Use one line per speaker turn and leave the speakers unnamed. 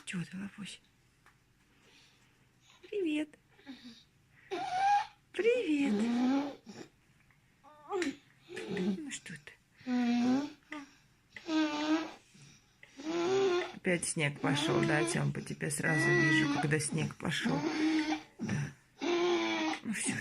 Чего ты, лапусь? Привет. Привет. Ну что ты? Опять снег пошел, да, Тём? По тебе сразу вижу, когда снег пошел. Да. Ну все.